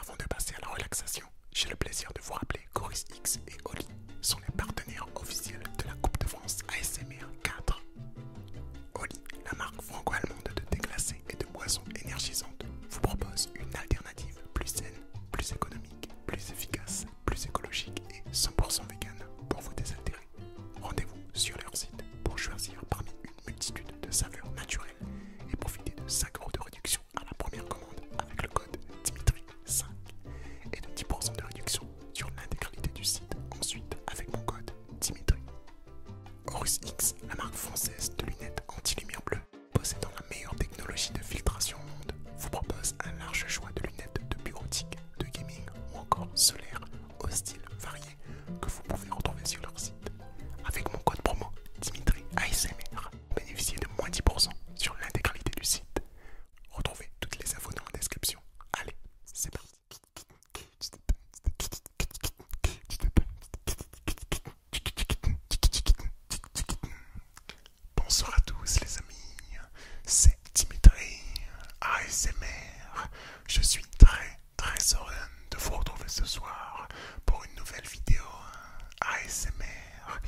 avant de passer à la relaxation, j'ai le plaisir de vous rappeler qu'Oris X et Oli sont les partenaires officiels de la Coupe de France ASMR 4. Oli, la marque franco-allemande de thé glacé et de boissons énergisantes, vous propose une alternative plus saine, plus économique, plus efficace, plus écologique et 100% vegan pour vous désaltérer. Rendez-vous sur leur site pour choisir parmi une multitude de saveurs naturelles et profiter de 5 € de réduction à la première commande avec le code Dimitri5 et de 10% de réduction sur l'intégralité du site ensuite avec mon code Dimitri. Horus X, la marque française de lunettes anti-lumière bleue, possédant la meilleure technologie de filtration au monde, vous propose un large choix de lunettes de bureautique, de gaming ou encore solaire aux styles variés que vous pouvez retrouver sur leur site. Avec mon code promo Dimitri ASMR, bénéficiez de moins 10% sur l'intégralité du site. Retrouvez toutes les infos dans la description. Allez, c'est parti. Bonsoir à tous les amis, c'est Dimitri ASMR. Je suis très heureux de vous retrouver ce soir pour une nouvelle vidéo ASMR.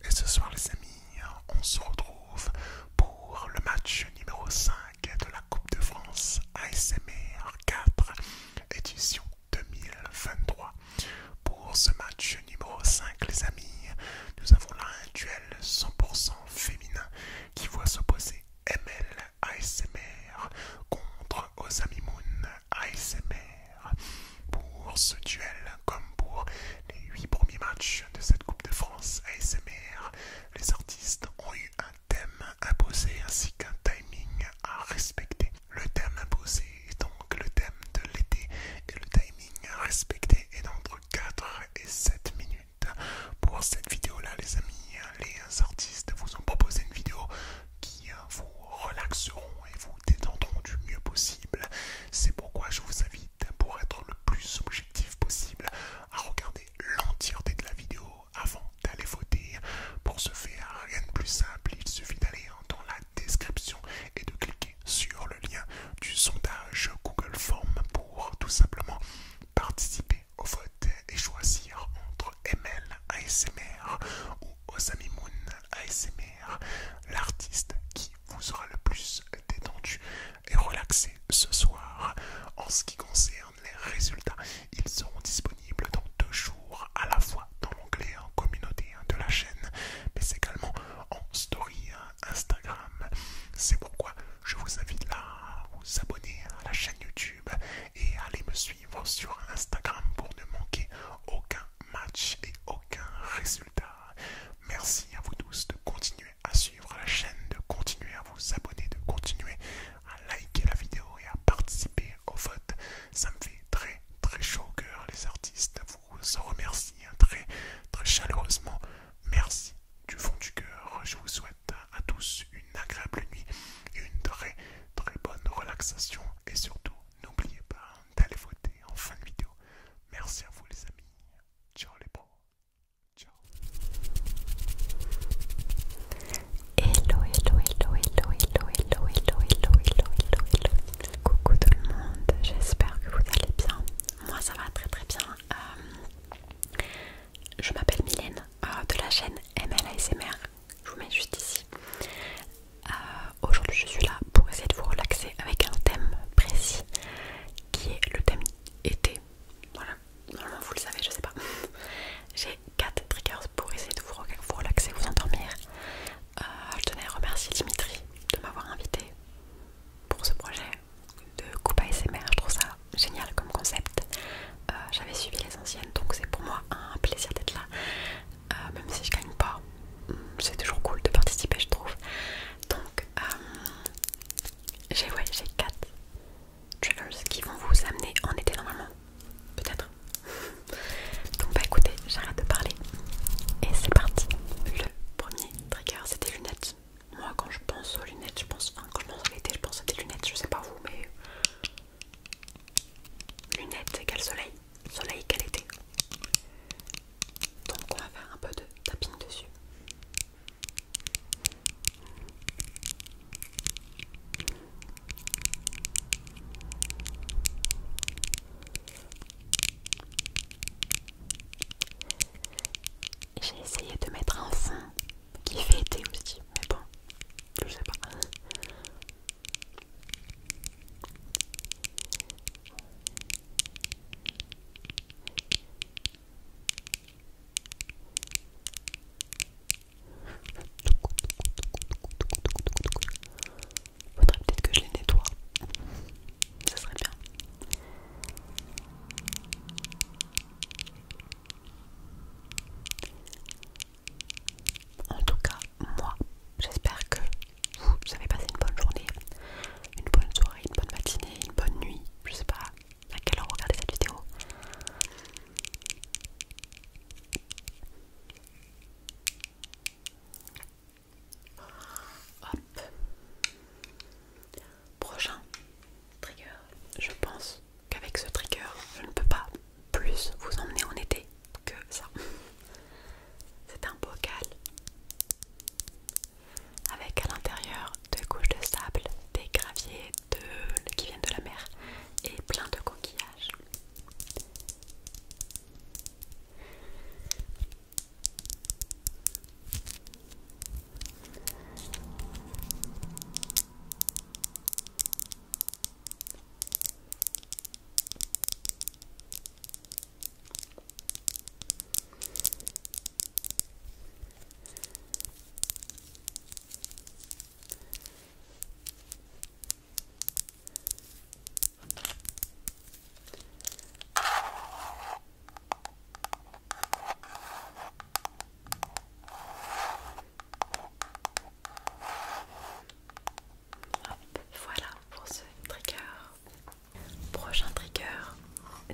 Et ce soir les amis, on se retrouve pour le match numéro 5 de la Coupe de France ASMR 4 édition 2023. Pour ce match numéro 5 les amis, nous avons là un duel 100% féminin qui voit s'opposer ML ASMR contre Osamimoun ASMR. Pour ce duel, comme pour les 8 premiers matchs de cette Coupe de France ASMR, les artistes ont eu un thème imposé ainsi qu'un timing à respecter. Le thème imposé est donc le thème de l'été et le timing à respecter est d'entre 4 et 7 minutes. Pour cette vidéo là les amis, les artistes vous ont proposé une vidéo qui vous relaxeront et vous détendront du mieux possible. C'est pourquoi je vous invite, pour être le plus objectif possible, à regarder l'entièreté de la vidéo avant d'aller voter. Pour ce faire, rien de plus simple, il suffit d'aller dans la description et de cliquer sur le lien du sondage Google Form pour tout simplement participer au vote et choisir entre ML ASMR ou Osamimoun ASMR, l'artiste qui vous sera le plus détendu et relaxé ce soir. En ce qui concerne les résultats, ils seront disponibles dans 2 jours, à la fois dans l'onglet en communauté de la chaîne, mais également en story Instagram. C'est pourquoi je vous invite là à vous abonner à la chaîne YouTube et à aller me suivre sur Instagram pour ne manquer aucun match et aucun résultat. Merci à vous tous de continuer à suivre la chaîne, de continuer à vous abonner, de continuer à liker la vidéo et à participer au vote. Ça me fait très chaud au cœur. Les artistes vous en remercient très chaleureusement. Merci du fond du cœur. Je vous souhaite à tous une agréable nuit et une très bonne relaxation. Et surtout, n'oubliez pas d'aller voter en fin de vidéo. Merci à vous les amis. Ciao les pros. Ciao. Hello. Coucou tout le monde, j'espère que vous allez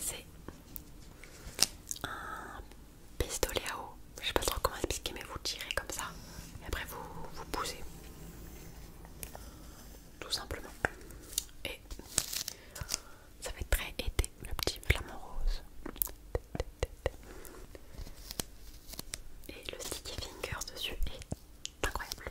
c'est un pistolet à eau. Je sais pas trop comment expliquer, mais vous tirez comme ça et après vous poussez tout simplement. Et ça va être très été, le petit flamant rose. Et le sticky fingers dessus est incroyable.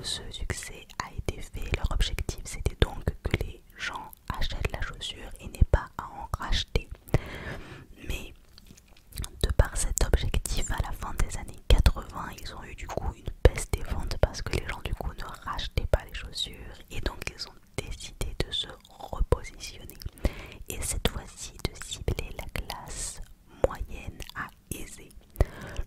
que ce succès a été fait, leur objectif c'était donc que les gens achètent la chaussure et n'aient pas à en racheter. Mais de par cet objectif, à la fin des années 80, ils ont eu du coup une baisse des ventes parce que les gens du coup ne rachetaient pas les chaussures et donc ils ont décidé de se repositionner et cette fois-ci de cibler la classe moyenne à aisée.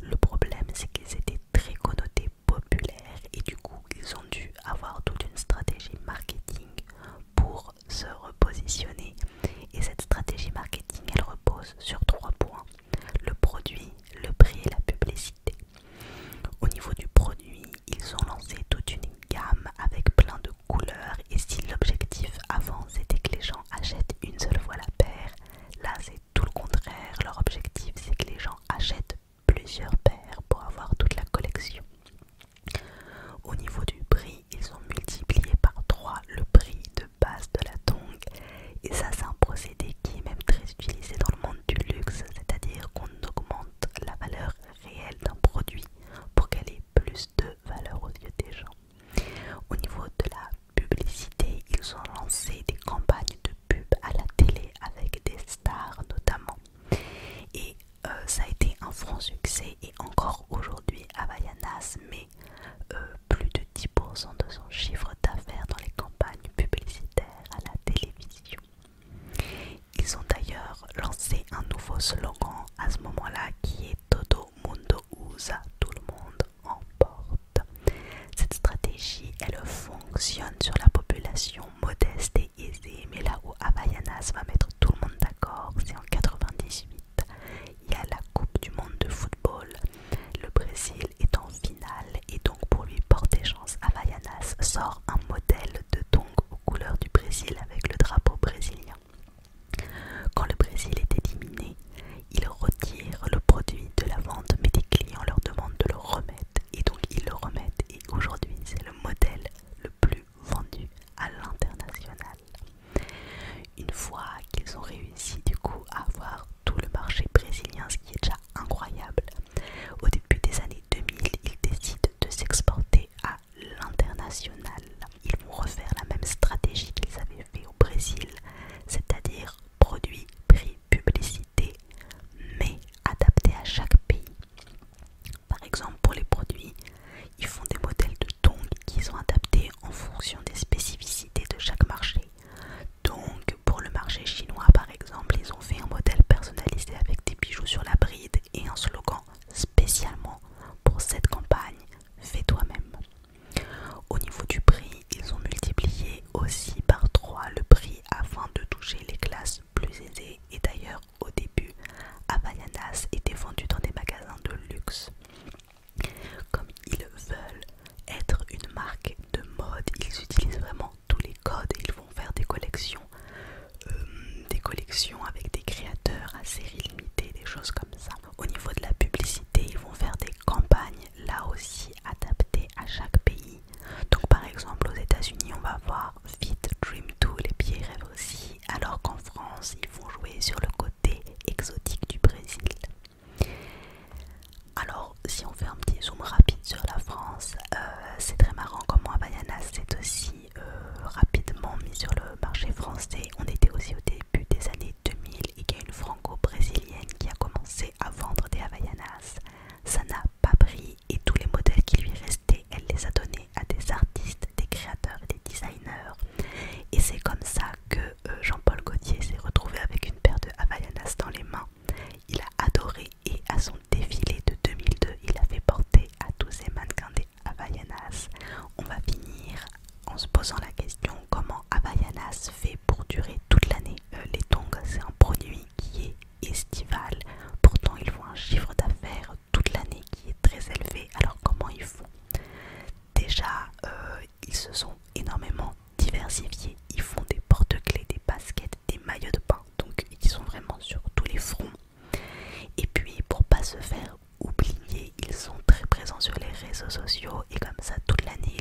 Le problème c'est qu'ils étaient très connotés populaires et du coup ils ont dû avoir toute une stratégie marketing pour se repositionner et cette stratégie marketing elle repose sur 3 points: le produit, le prix et la publicité. Au niveau du produit, ils ont lancé toute une gamme avec plein de couleurs et si l'objectif avant c'était que les gens achètent une seule fois la paire, là c'est tout le contraire. Leur objectif c'est que les gens achètent plusieurs paires pour avoir toute la collection. Au niveau du prix, ils ont multiplié par 3 le prix de base de la tongue et ça c'est un procédé qui est même très utilisé dans le monde du luxe, c'est-à-dire qu'on augmente la valeur réelle d'un produit pour qu'elle ait plus de valeur aux yeux des gens. Au niveau de la publicité, ils ont lancé des campagnes de pub à la télé avec des stars notamment et ça a été un franc succès et encore aujourd'hui Havaianas met plus de 10% de son chiffre d'affaires dans les campagnes publicitaires à la télévision. Ils ont d'ailleurs lancé un nouveau slogan à ce moment-là qui est Todo Mundo Usa, tout le monde en porte. Cette stratégie elle fonctionne sur la population modeste et aisée, mais là où Havaianas va mettre tout le monde d'accord, c'est en 98. Il y a la Coupe du monde de football. Le Brésil est en finale et donc pour lui porter chance, Havaianas sort un modèle de tongs aux couleurs du Brésil avec le drapeau brésilien. Quand le Brésil est éliminé, ils retirent le produit de la vente mais des clients leur demandent de le remettre et donc ils le remettent et aujourd'hui c'est le modèle le plus vendu à l'international. Une fois qu'ils ont réussi du coup à avoir tout le marché brésilien, ce qui est déjà incroyable, au début des années 2000, ils décident de s'exporter à l'international. Ils vont refaire la même stratégie qu'ils avaient fait au Brésil, c'est-à-dire produit, prix, publicité, mais adapté à chaque pays. Par exemple, pour les produits, ils font des modèles de tongs qui sont adaptés en fonction des spécificités de chaque marché. Donc, pour le marché chinois, par exemple, ils ont fait un modèle personnalisé avec des bijoux sur la bride et un slogan spécialement pour cette campagne, fais toi-même. Au niveau du prix, ils ont multiplié aussi par 3 le prix afin de toucher les classes plus aisées. Et d'ailleurs, au début, Havaianas était vendu dans des magasins de luxe. Comme ils veulent être une marque de mode, ils utilisent vraiment tous les codes et ils vont faire des collections avec des créateurs à série limitée, des choses comme ça. Au niveau de la publicité, ils vont faire des campagnes là aussi adaptées à chaque pays. Donc par exemple aux États-Unis on va voir Fit Dream 2, les pieds rêvent aussi, alors qu'en France ils vont jouer sur le côté exotique du Brésil. Alors si on fait un petit zoom rapide sur la France, c'est très marrant comment Havaianas s'est aussi rapidement mis sur le marché français. On était aussi au début des années 2000 et qu'il y a une franco-brésilienne qui a commencé à vendre des Havaianas. Ça n'a pas pris et tous les modèles qui lui restaient, elle les a donnés à des artistes, des créateurs et des designers. Et c'est comme ça que Jean-Paul Gaultier s'est retrouvé avec une paire de Havaianas dans les mains. Il a adoré et à son défilé de 2002, il a fait porter à tous ses mannequins des Havaianas. On va finir en se posant la question comment Havaianas fait pour durer toute l'année. Les tongs, c'est un produit qui est estival, pourtant ils font un chiffre d'affaires toute l'année qui est très élevé. Alors comment ils font? Déjà, ils se sont énormément diversifiés. Ils font des porte-clés, des baskets, des maillots de bain, donc ils sont vraiment sur tous les fronts. Et puis pour pas se faire oublier, ils sont très présents sur les réseaux sociaux et comme ça toute l'année